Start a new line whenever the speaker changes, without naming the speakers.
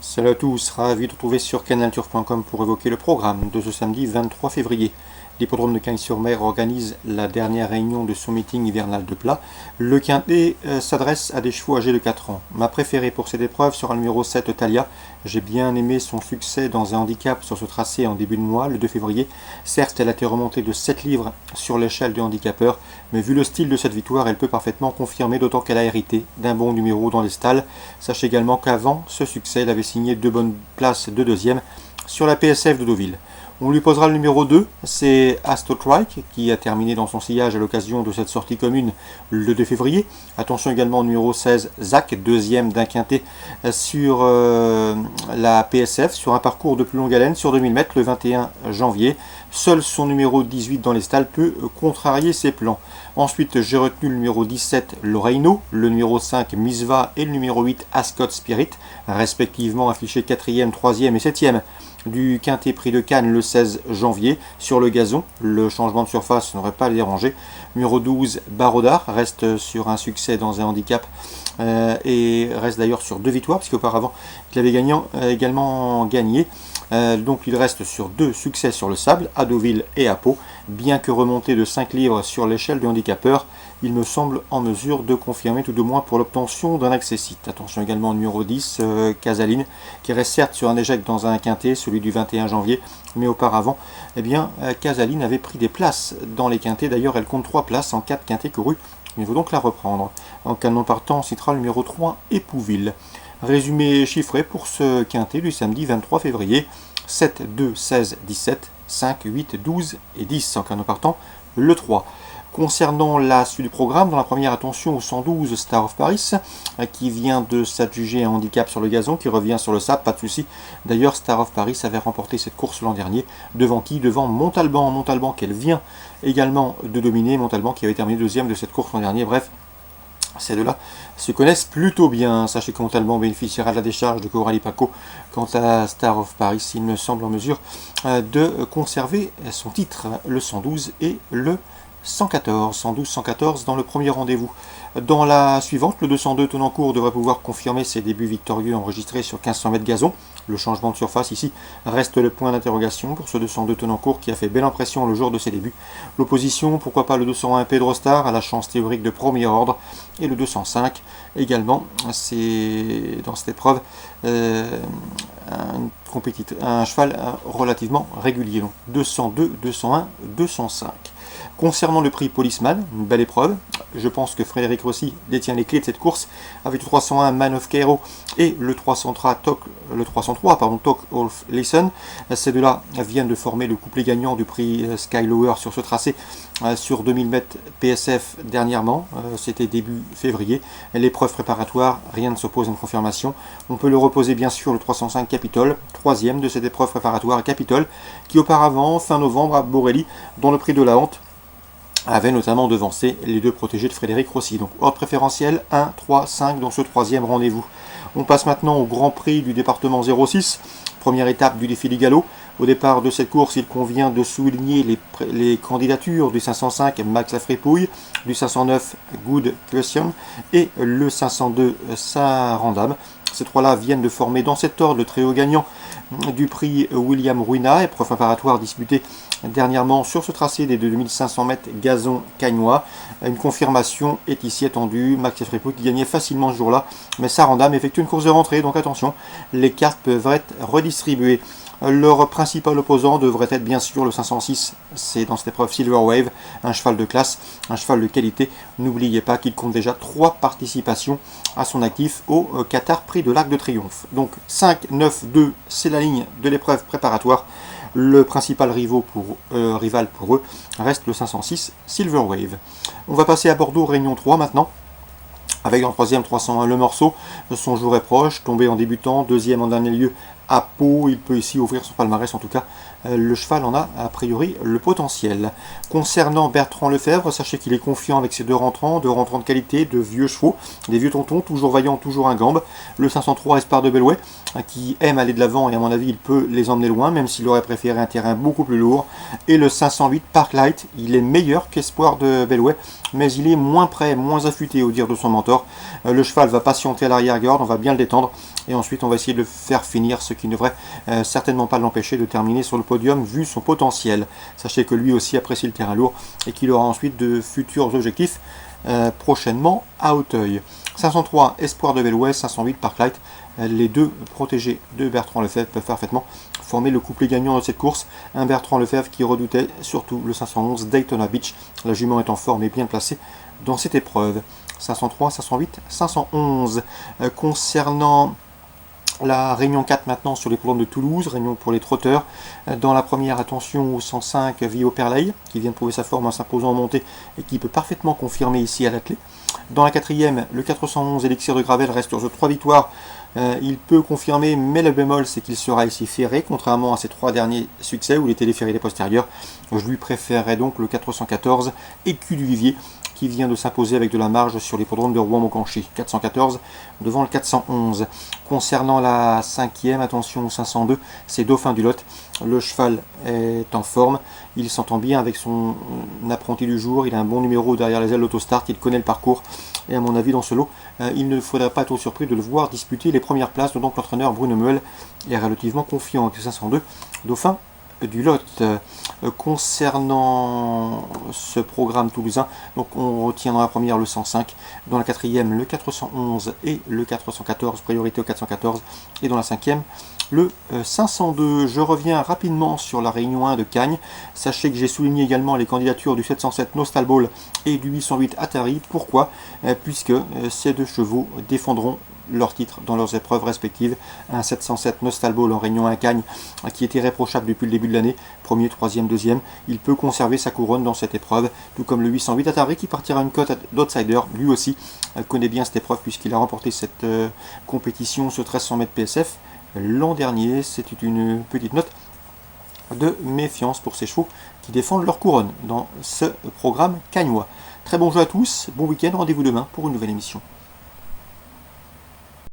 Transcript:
Salut à tous, ravi de vous retrouver sur canalturf.com pour évoquer le programme de ce samedi 23 février. L'hippodrome de Cagnes-sur-Mer organise la dernière réunion de son meeting hivernal de plat. Le quintet s'adresse à des chevaux âgés de 4 ans. Ma préférée pour cette épreuve sera le numéro 7, Talia. J'ai bien aimé son succès dans un handicap sur ce tracé en début de mois, le 2 février. Certes, elle a été remontée de 7 livres sur l'échelle du handicapeur, mais vu le style de cette victoire, elle peut parfaitement confirmer, d'autant qu'elle a hérité d'un bon numéro dans les stalles. Sachez également qu'avant ce succès, elle avait signé 2 bonnes places de deuxième sur la PSF de Deauville. On lui posera le numéro 2, c'est Astrotrike, qui a terminé dans son sillage à l'occasion de cette sortie commune le 2 février. Attention également au numéro 16, Zach, deuxième d'un quintet sur la PSF, sur un parcours de plus longue haleine, sur 2000 mètres, le 21 janvier. Seul son numéro 18 dans les stalles peut contrarier ses plans. Ensuite, j'ai retenu le numéro 17, Loreino, le numéro 5, Misva et le numéro 8, Ascot Spirit, respectivement affichés 4e, 3e et 7e. Du quintet prix de Cannes le 16 janvier sur le gazon. Le changement de surface n'aurait pas à les déranger. Numéro 12, Barodar, reste sur un succès dans un handicap et reste d'ailleurs sur 2 victoires, puisqu'auparavant il avait également gagné. Donc il reste sur 2 succès sur le sable, à Deauville et à Pau. Bien que remonté de 5 livres sur l'échelle du handicapeur, il me semble en mesure de confirmer tout de moins pour l'obtention d'un accessite. Attention également au numéro 10, Casaline, qui reste certes sur un échec dans un quintet, celui du 21 janvier, mais auparavant, Casaline avait pris des places dans les quintets. D'ailleurs, elle compte 3 places en 4 quintets courus. Il faut donc la reprendre. En canon partant, on citera le numéro 3, Épouville. Résumé chiffré pour ce quintet du samedi 23 février. 7, 2, 16, 17, 5, 8, 12 et 10 en canon partant, le 3. Concernant la suite du programme, dans la première, attention au 112 Star of Paris, qui vient de s'adjuger un handicap sur le gazon, qui revient sur le sable, pas de souci. D'ailleurs, Star of Paris avait remporté cette course l'an dernier. Devant qui? Devant Montalban. Montalban qu'elle vient également de dominer. Montalban qui avait terminé deuxième de cette course l'an dernier. Bref, ces deux-là se connaissent plutôt bien. Sachez que Montalban bénéficiera de la décharge de Coralie Paco. Quant à Star of Paris, il me semble en mesure de conserver son titre, le 112 et le 114, 112, 114 dans le premier rendez-vous. Dans la suivante, le 202 Tonnancourt devrait pouvoir confirmer ses débuts victorieux enregistrés sur 1500 mètres gazon. Le changement de surface ici reste le point d'interrogation pour ce 202 Tonnancourt qui a fait belle impression le jour de ses débuts. L'opposition, pourquoi pas le 201 Pedro Star à la chance théorique de premier ordre, et le 205 également. C'est dans cette épreuve un cheval relativement régulier. Donc 202, 201, 205. Concernant le prix Policeman, une belle épreuve. Je pense que Frédéric Rossi détient les clés de cette course avec le 301 Man of Cairo et le 303 Talk of Listen. Ces deux-là viennent de former le couplet gagnant du prix Skylower sur ce tracé sur 2000 mètres PSF dernièrement. C'était début février. L'épreuve préparatoire, rien ne s'oppose à une confirmation. On peut le reposer bien sûr le 305 Capitole, troisième de cette épreuve préparatoire Capitole, qui auparavant, fin novembre, à Borelli, dans le prix de la honte, avait notamment devancé les 2 protégés de Frédéric Rossi. Donc ordre préférentiel 1, 3, 5 dans ce 3e rendez-vous. On passe maintenant au Grand Prix du département 06, première étape du défi du galop. Au départ de cette course, il convient de souligner les candidatures du 505 Max Lafrépouille, du 509 Good Question et le 502 Sarandam. Ces 3-là viennent de former dans cet ordre le trio gagnant du prix William Ruina, épreuve préparatoire disputée dernièrement sur ce tracé des 2500 mètres gazon cagnois. Une confirmation est ici attendue. Max Lafrépouille qui gagnait facilement ce jour-là, mais Sarandam effectue une course de rentrée, donc attention, les cartes peuvent être redistribuées. Leur principal opposant devrait être bien sûr le 506, c'est dans cette épreuve Silver Wave, un cheval de classe, un cheval de qualité. N'oubliez pas qu'il compte déjà 3 participations à son actif au Qatar Prix de l'Arc de Triomphe. Donc 5, 9, 2, c'est la ligne de l'épreuve préparatoire. Le principal rival pour eux reste le 506 Silver Wave. On va passer à Bordeaux, Réunion 3 maintenant. Avec en 3e 301 Le Morceau, son jour est proche, tombé en débutant, 2e en dernier lieu à Pau. Il peut ici ouvrir son palmarès, en tout cas le cheval en a priori le potentiel. Concernant Bertrand Lefebvre, sachez qu'il est confiant avec ses deux rentrants de qualité, de vieux chevaux, des vieux tontons, toujours vaillants, toujours ingambes. Le 503 Espoir de Belway, qui aime aller de l'avant et à mon avis il peut les emmener loin, même s'il aurait préféré un terrain beaucoup plus lourd. Et le 508 Parklight, il est meilleur qu'Espoir de Belway, mais il est moins prêt, moins affûté au dire de son mentor. Le cheval va patienter à l'arrière-garde, on va bien le détendre, et ensuite on va essayer de le faire finir, ce qui ne devrait certainement pas l'empêcher de terminer sur le podium vu son potentiel. Sachez que lui aussi apprécie le terrain lourd et qu'il aura ensuite de futurs objectifs prochainement à Auteuil. 503 Espoir de Belway, 508 Parklight, les deux protégés de Bertrand Lefebvre peuvent parfaitement former le couplet gagnant de cette course. Un Bertrand Lefebvre qui redoutait surtout le 511 Daytona Beach. La jument est en forme et bien placée dans cette épreuve. 503, 508, 511. Concernant la réunion 4 maintenant sur les programmes de Toulouse, réunion pour les trotteurs. Dans la première, attention au 105 Vio Perley, qui vient de prouver sa forme en s'imposant en montée et qui peut parfaitement confirmer ici à la clé. Dans la quatrième, le 411 Elixir de Gravel reste sur 3 victoires. Il peut confirmer, mais le bémol c'est qu'il sera ici ferré, contrairement à ses 3 derniers succès où il était déferré des postérieurs. Je lui préférerais donc le 414 Écu du Vivier, qui vient de s'imposer avec de la marge sur l'hippodrome de Rouen-Montcanchy. 414 devant le 411. Concernant la cinquième, attention au 502, c'est Dauphin du Lot. Le cheval est en forme, il s'entend bien avec son apprenti du jour, il a un bon numéro derrière les ailes d'Autostart, il connaît le parcours, et à mon avis dans ce lot, il ne faudrait pas être surpris de le voir disputer les premières places, donc l'entraîneur Bruno Muel est relativement confiant avec le 502 Dauphin du Lot. Concernant ce programme toulousain, donc on retient dans la première le 105, dans la quatrième le 411 et le 414, priorité au 414, et dans la cinquième le 502. Je reviens rapidement sur la réunion 1 de Cagnes. Sachez que j'ai souligné également les candidatures du 707 Nostal Ball et du 808 Atari. Pourquoi? Puisque ces deux chevaux défendront leur titre dans leurs épreuves respectives. Un 707 Nostal Ball en réunion 1 Cagnes, qui était irréprochable depuis le début de l'année, premier, troisième, deuxième. Il peut conserver sa couronne dans cette épreuve, tout comme le 808 Atari qui partira une cote d'outsider. Lui aussi connaît bien cette épreuve puisqu'il a remporté cette compétition sur 1300 mètres PSF l'an dernier. C'était une petite note de méfiance pour ces chevaux qui défendent leur couronne dans ce programme cagnois. Très bon jeu à tous, bon week-end, rendez-vous demain pour une nouvelle émission.